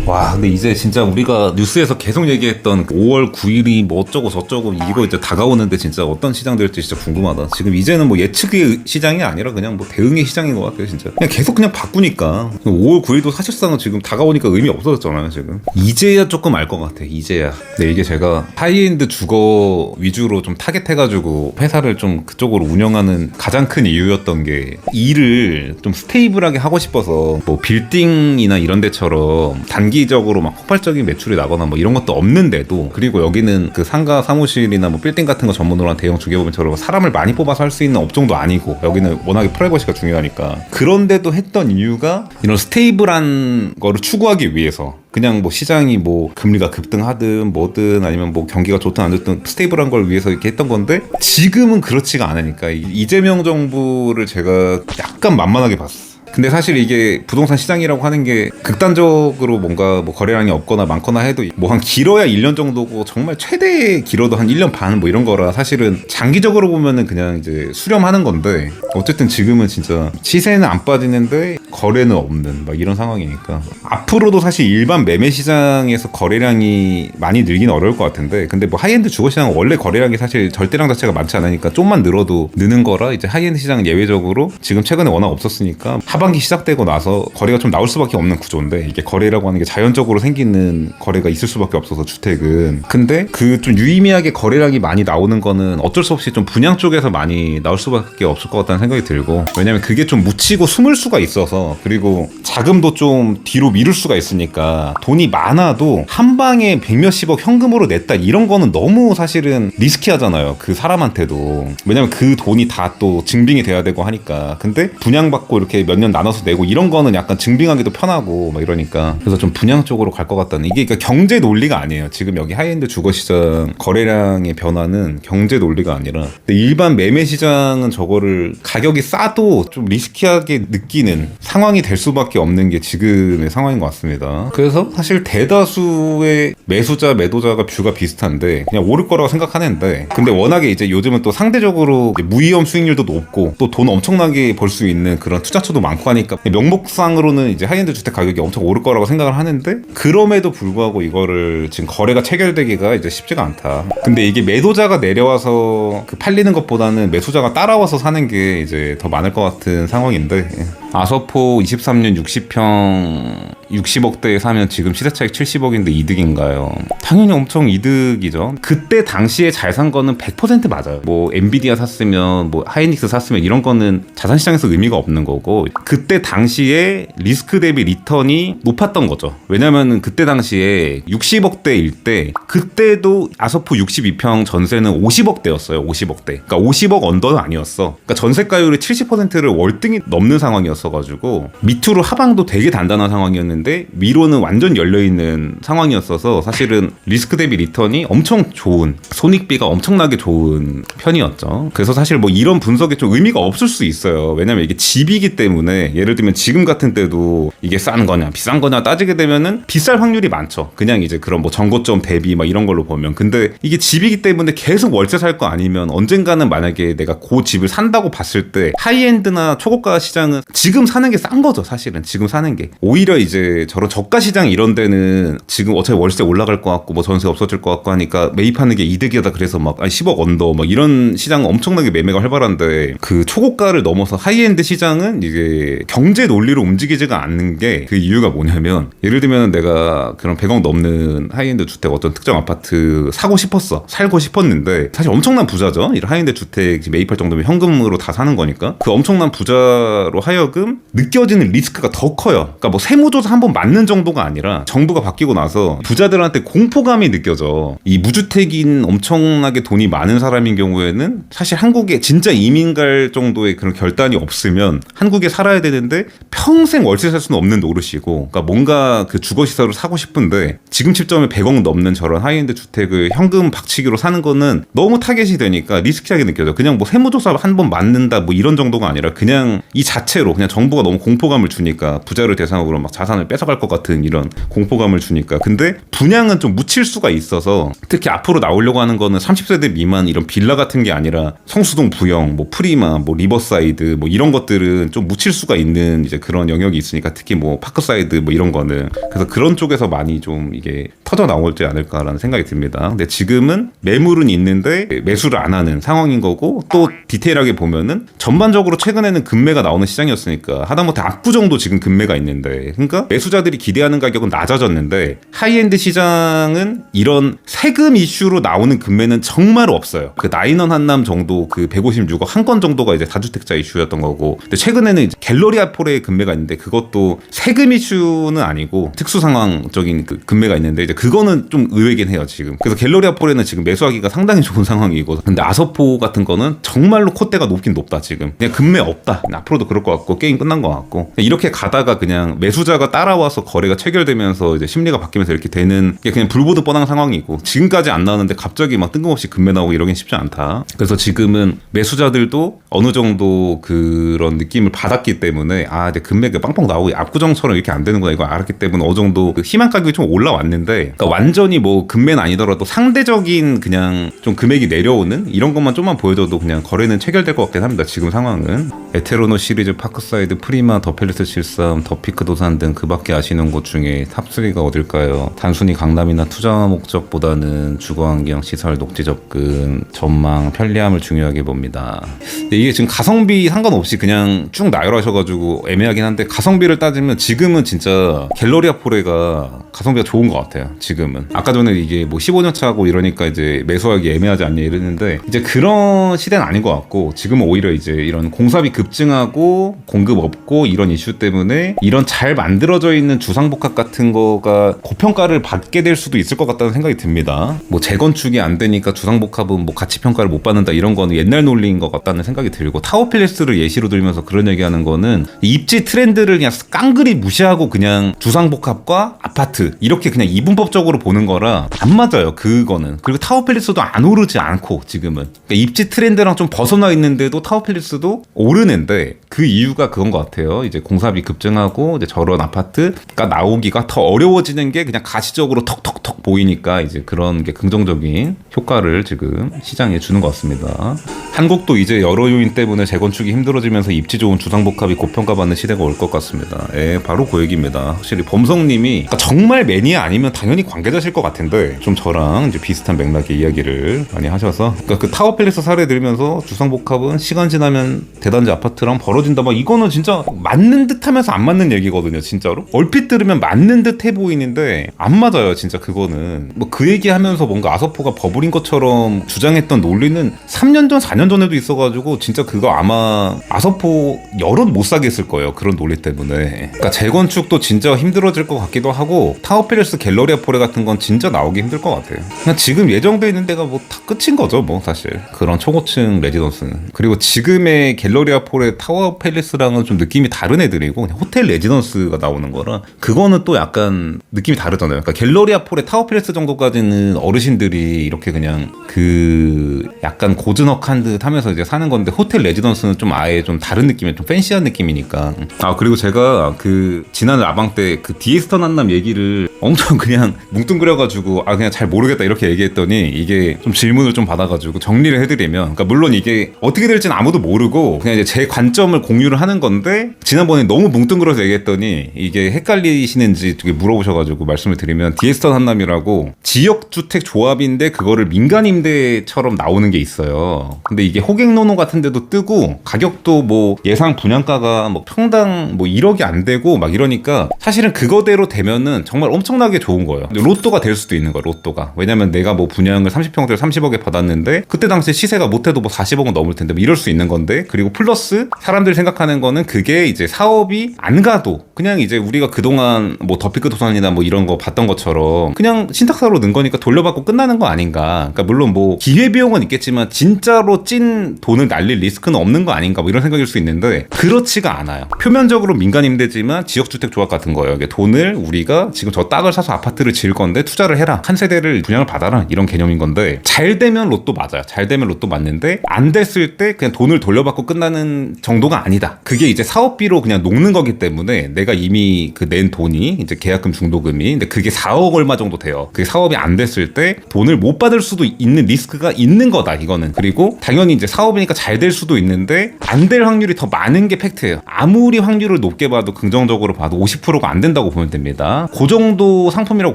와, 근데 이제 진짜 우리가 뉴스에서 계속 얘기했던 5월 9일이 뭐 어쩌고 저쩌고 이거 이제 다가오는데 진짜 어떤 시장 될지 진짜 궁금하다. 지금 이제는 뭐 예측의 시장이 아니라 그냥 뭐 대응의 시장인 것 같아요, 진짜. 그냥 계속 그냥 바꾸니까. 5월 9일도 사실상은 지금 다가오니까 의미 없어졌잖아요, 지금. 이제야 조금 알 것 같아, 이제야. 근데 이게 제가 하이엔드 주거 위주로 좀 타겟해가지고 회사를 좀 그쪽으로 운영하는 가장 큰 이유였던 게 일을 좀 스테이블하게 하고 싶어서 뭐 빌딩이나 이런 데처럼 단기적으로 막 폭발적인 매출이 나거나 뭐 이런 것도 없는데도, 그리고 여기는 그 상가 사무실이나 뭐 빌딩 같은 거 전문으로 한 대형 주개법인처럼 사람을 많이 뽑아서 할 수 있는 업종도 아니고, 여기는 워낙에 프라이버시가 중요하니까. 그런데도 했던 이유가 이런 스테이블한 거를 추구하기 위해서. 그냥 뭐 시장이 뭐 금리가 급등하든 뭐든 아니면 뭐 경기가 좋든 안 좋든 스테이블한 걸 위해서 이렇게 했던 건데, 지금은 그렇지가 않으니까 이재명 정부를 제가 약간 만만하게 봤어. 근데 사실 이게 부동산 시장이라고 하는 게 극단적으로 뭔가 뭐 거래량이 없거나 많거나 해도 뭐 한 길어야 1년 정도고, 정말 최대 길어도 한 1년 반 뭐 이런 거라 사실은 장기적으로 보면은 그냥 이제 수렴하는 건데, 어쨌든 지금은 진짜 시세는 안 빠지는데 거래는 없는 막 이런 상황이니까 앞으로도 사실 일반 매매 시장에서 거래량이 많이 늘긴 어려울 것 같은데, 근데 뭐 하이엔드 주거 시장은 원래 거래량이 사실 절대량 자체가 많지 않으니까 좀만 늘어도 느는 거라, 이제 하이엔드 시장은 예외적으로 지금 최근에 워낙 없었으니까 하반기 시작되고 나서 거래가 좀 나올 수밖에 없는 구조인데, 이게 거래라고 하는 게 자연적으로 생기는 거래가 있을 수밖에 없어서 주택은. 근데 그 좀 유의미하게 거래량이 많이 나오는 거는 어쩔 수 없이 좀 분양 쪽에서 많이 나올 수밖에 없을 것 같다는 생각이 들고, 왜냐면 그게 좀 묻히고 숨을 수가 있어서, 그리고 자금도 좀 뒤로 미룰 수가 있으니까 돈이 많아도 한 방에 100몇십억 현금으로 냈다 이런 거는 너무 사실은 리스키하잖아요, 그 사람한테도. 왜냐면 그 돈이 다 또 증빙이 돼야 되고 하니까. 근데 분양받고 이렇게 몇 년 나눠서 내고 이런 거는 약간 증빙하기도 편하고 막 이러니까, 그래서 좀 분양 쪽으로 갈 것 같다는, 이게 그러니까 경제 논리가 아니에요. 지금 여기 하이엔드 주거 시장 거래량의 변화는 경제 논리가 아니라, 일반 매매 시장은 저거를 가격이 싸도 좀 리스키하게 느끼는 상황이 될 수밖에 없는 게 지금의 상황인 것 같습니다. 그래서 사실 대다수의 매수자 매도자가 뷰가 비슷한데 그냥 오를 거라고 생각하는데, 근데 워낙에 이제 요즘은 또 상대적으로 무위험 수익률도 높고 또 돈 엄청나게 벌 수 있는 그런 투자처도 많고 하니까 명목상으로는 이제 하이엔드 주택 가격이 엄청 오를 거라고 생각을 하는데, 그럼에도 불구하고 이거를 지금 거래가 체결되기가 이제 쉽지가 않다. 근데 이게 매도자가 내려와서 그 팔리는 것보다는 매수자가 따라와서 사는 게 이제 더 많을 것 같은 상황인데, 아서포 23년 60평 60억대에 사면 지금 시세차익 70억인데 이득인가요? 당연히 엄청 이득이죠. 그때 당시에 잘 산 거는 100% 맞아요. 뭐 엔비디아 샀으면 뭐 하이닉스 샀으면 이런 거는 자산시장에서 의미가 없는 거고, 그때 당시에 리스크 대비 리턴이 높았던 거죠. 왜냐면은 그때 당시에 60억대일 때, 그때도 아서포 62평 전세는 50억대였어요. 50억대. 그러니까 50억 언더는 아니었어. 그러니까 전세가율의 70%를 월등히 넘는 상황이었어가지고 밑으로 하방도 되게 단단한 상황이었는데 위로는 완전 열려있는 상황이었어서, 사실은 리스크 대비 리턴이 엄청 좋은, 손익비가 엄청나게 좋은 편이었죠. 그래서 사실 뭐 이런 분석에 좀 의미가 없을 수 있어요. 왜냐면 이게 집이기 때문에, 예를 들면 지금 같은 때도 이게 싼 거냐 비싼 거냐 따지게 되면은 비쌀 확률이 많죠. 그냥 이제 그런 뭐 정고점 대비 막 이런 걸로 보면. 근데 이게 집이기 때문에 계속 월세 살 거 아니면 언젠가는 만약에 내가 그 집을 산다고 봤을 때 하이엔드나 초고가 시장은 지금 사는 게 싼 거죠. 사실은 지금 사는 게. 오히려 이제 저런 저가 시장 이런 데는 지금 어차피 월세 올라갈 것 같고 뭐 전세 없어질 것 같고 하니까 매입하는 게 이득이다. 그래서 막 10억 언더 막 이런 시장은 엄청나게 매매가 활발한데, 그 초고가를 넘어서 하이엔드 시장은 이게 경제 논리로 움직이지가 않는 게, 그 이유가 뭐냐면, 예를 들면 내가 그런 100억 넘는 하이엔드 주택 어떤 특정 아파트 사고 싶었어. 살고 싶었는데, 사실 엄청난 부자죠. 이런 하이엔드 주택 매입할 정도면 현금으로 다 사는 거니까. 그 엄청난 부자로 하여금 느껴지는 리스크가 더 커요. 그러니까 뭐 세무조사 한번 맞는 정도가 아니라 정부가 바뀌고 나서 부자들한테 공포감이 느껴져. 이 무주택인 엄청나게 돈이 많은 사람인 경우에는 사실 한국에 진짜 이민 갈 정도의 그런 결단이 없으면 한국에 살아야 되는데 평생 월세 살 수는 없는 노릇이고, 그러니까 뭔가 그 주거시설을 사고 싶은데 지금 시점에 100억 넘는 저런 하이엔드 주택을 현금 박치기로 사는 거는 너무 타겟이 되니까 리스키하게 느껴져. 그냥 뭐 세무조사 한 번 맞는다 뭐 이런 정도가 아니라 그냥 이 자체로 그냥 정부가 너무 공포감을 주니까 부자를 대상으로 막 자산을 시장을 뺏어갈 것 같은 이런 공포감을 주니까. 근데 분양은 좀 묻힐 수가 있어서 특히 앞으로 나오려고 하는 거는 30세대 미만 이런 빌라 같은 게 아니라 성수동 부영, 뭐 프리마, 뭐 리버사이드 뭐 이런 것들은 좀 묻힐 수가 있는 이제 그런 영역이 있으니까 특히 뭐 파크사이드 뭐 이런 거는 그래서 그런 쪽에서 많이 좀 이게 터져 나올지 않을까라는 생각이 듭니다. 근데 지금은 매물은 있는데 매수를 안 하는 상황인 거고 또 디테일하게 보면은 전반적으로 최근에는 급매가 나오는 시장이었으니까 하다못해 압구정도 지금 급매가 있는데 그러니까 매수자들이 기대하는 가격은 낮아졌는데 하이엔드 시장은 이런 세금 이슈로 나오는 급매는 정말 없어요. 그 나인원 한남 정도 그 156억 한 건 정도가 이제 다주택자 이슈였던 거고 근데 최근에는 이제 갤러리 아폴의 급매가 있는데 그것도 세금 이슈는 아니고 특수 상황적인 그 급매가 있는데 이제 그거는 좀 의외긴 해요 지금. 그래서 갤러리 아폴에는 지금 매수하기가 상당히 좋은 상황이고 근데 아서포 같은 거는 정말로 콧대가 높긴 높다 지금. 그냥 급매 없다. 앞으로도 그럴 것 같고 게임 끝난 것 같고 이렇게 가다가 그냥 매수자가 따라와서 거래가 체결되면서 이제 심리가 바뀌면서 이렇게 되는 게 그냥 불보듯 뻔한 상황이고 지금까지 안 나왔는데 갑자기 막 뜬금없이 급매 나오고 이러긴 쉽지 않다. 그래서 지금은 매수자들도 어느 정도 그런 느낌을 받았기 때문에 아 이제 급매가 빵빵 나오고 압구정처럼 이렇게 안 되는구나 이거 알았기 때문에 어느 정도 그 희망 가격이 좀 올라왔는데 그러니까 완전히 뭐 급매는 아니더라도 상대적인 그냥 좀 금액이 내려오는 이런 것만 좀만 보여줘도 그냥 거래는 체결될 것 같긴 합니다. 지금 상황은 에테로노 시리즈, 파크사이드, 프리마, 더 팰리스 73, 더 피크 도산 등 그 밖에 아시는 곳 중에 탑3가 어딜까요? 단순히 강남이나 투자 목적보다는 주거환경, 시설, 녹지 접근, 전망, 편리함을 중요하게 봅니다. 근데 이게 지금 가성비 상관없이 그냥 쭉 나열하셔가지고 애매하긴 한데 가성비를 따지면 지금은 진짜 갤러리 아포레가 가성비가 좋은 것 같아요. 지금은. 아까 전에 이게 뭐 15년 차고 이러니까 이제 매수하기 애매하지 않냐 이랬는데 이제 그런 시대는 아닌 것 같고 지금은 오히려 이제 이런 공사비 급증하고 공급 없고 이런 이슈 때문에 이런 잘 만들어져 있는 주상복합 같은 거가 고평가를 받게 될 수도 있을 것 같다는 생각이 듭니다. 뭐 재건축이 안 되니까 주상복합은 뭐 가치평가를 못 받는다 이런 거는 옛날 논리인 것 같다는 생각이 들고 타워팰리스를 예시로 들면서 그런 얘기하는 거는 입지 트렌드를 그냥 깡그리 무시하고 그냥 주상복합과 아파트 이렇게 그냥 이분법적으로 보는 거라 안 맞아요. 그거는. 그리고 타워팰리스도 안 오르지 않고 지금은 그러니까 입지 트렌드랑 좀 벗어나 있는데도 타워팰리스도 오르는데 그 이유가 그건 것 같아요. 이제 공사비 급증하고 이제 저런 아파트가 나오기가 더 어려워지는 게 그냥 가시적으로 턱턱턱 보이니까 이제 그런 게 긍정적인 효과를 지금 시장에 주는 것 같습니다. 한국도 이제 여러 요인 때문에 재건축이 힘들어지면서 입지 좋은 주상복합이 고평가받는 시대가 올 것 같습니다. 예, 바로 그 얘기입니다. 확실히 범성님이 그러니까 정말 매니아 아니면 당연히 관계자실 것 같은데 좀 저랑 이제 비슷한 맥락의 이야기를 많이 하셔서 그러니까 그 타워팰리스 사례 들으면서 주상복합은 시간 지나면 대단지 아파트랑 벌어진다 막 이거는 진짜 맞는 듯하면서 안 맞는 얘기거든요. 진짜로 얼핏 들으면 맞는 듯해 보이는데 안 맞아요. 진짜 그거는 뭐 그 얘기하면서 뭔가 아서포가 버블인 것처럼 주장했던 논리는 3년 전 4년 전에도 있어가지고 진짜 그거 아마 아서포 여론 못 사게 했을 거예요. 그런 논리 때문에. 그러니까 재건축도 진짜 힘들어질 것 같기도 하고 타워팰리스 갤러리 아포레 같은 건 진짜 나오기 힘들 것 같아요. 그냥 지금 예정돼 있는 데가 뭐 다 끝인 거죠. 뭐 사실 그런 초고층 레지던스는. 그리고 지금의 갤러리 아포레 타워팰리스랑은 좀 느낌이 다른 애들이고 그냥 호텔 레지던스가 나오는 거라 그거는 또 약간 느낌이 다르잖아요. 그러니까 갤러리 아포레 타워팰리스 정도까지는 어르신들이 이렇게 그냥 그 약간 고즈넉한 듯 하면서 이제 사는 건데 호텔 레지던스는 좀 아예 좀 다른 느낌의 좀 팬시한 느낌이니까. 아 그리고 제가 그 지난 라방 때 그 디에스턴 한남 얘기를 엄청 그냥 뭉뚱그려가지고 아 그냥 잘 모르겠다 이렇게 얘기했더니 이게 좀 질문을 좀 받아가지고 정리를 해드리면 그러니까 물론 이게 어떻게 될지는 아무도 모르고 그냥 이제 제 관점을 공유를 하는 건데 지난번에 너무 뭉뚱그려서 얘기했더니 이게 헷갈리시는지 되게 물어보셔가지고 말씀을 드리면 디에스턴 한남이라고 지역주택 조합인데 그거를 민간임대처럼 나오는 게 있어요. 근데 이게 호갱노노 같은 데도 뜨고 가격도 뭐 예상 분양가가 뭐 평당 뭐 1억이 안 되고 막 이러니까 사실은 그거대로 되면은 정말 엄청나게 좋은 거예요. 로또가 될 수도 있는 거야. 로또가. 왜냐면 내가 뭐 분양을 30평대를 30억에 받았는데 그때 당시에 시세가 못해도 뭐 40억은 넘을 텐데 뭐 이럴 수 있는 건데 그리고 플러스 사람들이 생각하는 거는 그게 이제 사업이 안 가도 그냥 이제 우리가 그동안 뭐 더피크 도산이나 뭐 이런 거 봤던 것처럼 그냥 그냥 신탁사로 는 거니까 돌려받고 끝나는 거 아닌가. 그러니까 물론 뭐 기회비용은 있겠지만 진짜로 찐 돈을 날릴 리스크는 없는 거 아닌가 뭐 이런 생각일 수 있는데 그렇지가 않아요. 표면적으로 민간임대지만 지역주택조합 같은 거예요. 이게 돈을 우리가 지금 저 땅을 사서 아파트를 지을 건데 투자를 해라. 한 세대를 분양을 받아라. 이런 개념인 건데 잘 되면 로또 맞아요. 잘 되면 로또 맞는데 안 됐을 때 그냥 돈을 돌려받고 끝나는 정도가 아니다. 그게 이제 사업비로 그냥 녹는 거기 때문에 내가 이미 그 낸 돈이 이제 계약금 중도금이 근데 그게 4억 얼마 정도 돼요. 그게 사업이 안 됐을 때 돈을 못 받을 수도 있는 리스크가 있는 거다 이거는. 그리고 당연히 이제 사업이니까 잘 될 수도 있는데 안 될 확률이 더 많은 게 팩트예요. 아무리 확률을 높게 봐도 긍정적으로 봐도 50%가 안 된다고 보면 됩니다. 그 정도 상품이라고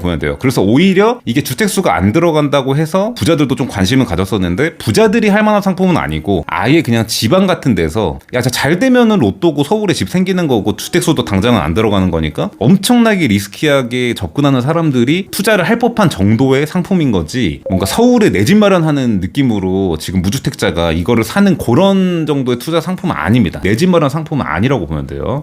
보면 돼요. 그래서 오히려 이게 주택수가 안 들어간다고 해서 부자들도 좀 관심을 가졌었는데 부자들이 할 만한 상품은 아니고 아예 그냥 지방 같은 데서 야 잘 되면은 로또고 서울에 집 생기는 거고 주택수도 당장은 안 들어가는 거니까 엄청나게 리스키하게 접근하는 사람들이 투자를 할 법한 정도의 상품인 거지 뭔가 서울에 내 집 마련하는 느낌으로 지금 무주택자가 이거를 사는 그런 정도의 투자 상품은 아닙니다. 내 집 마련 상품은 아니라고 보면 돼요.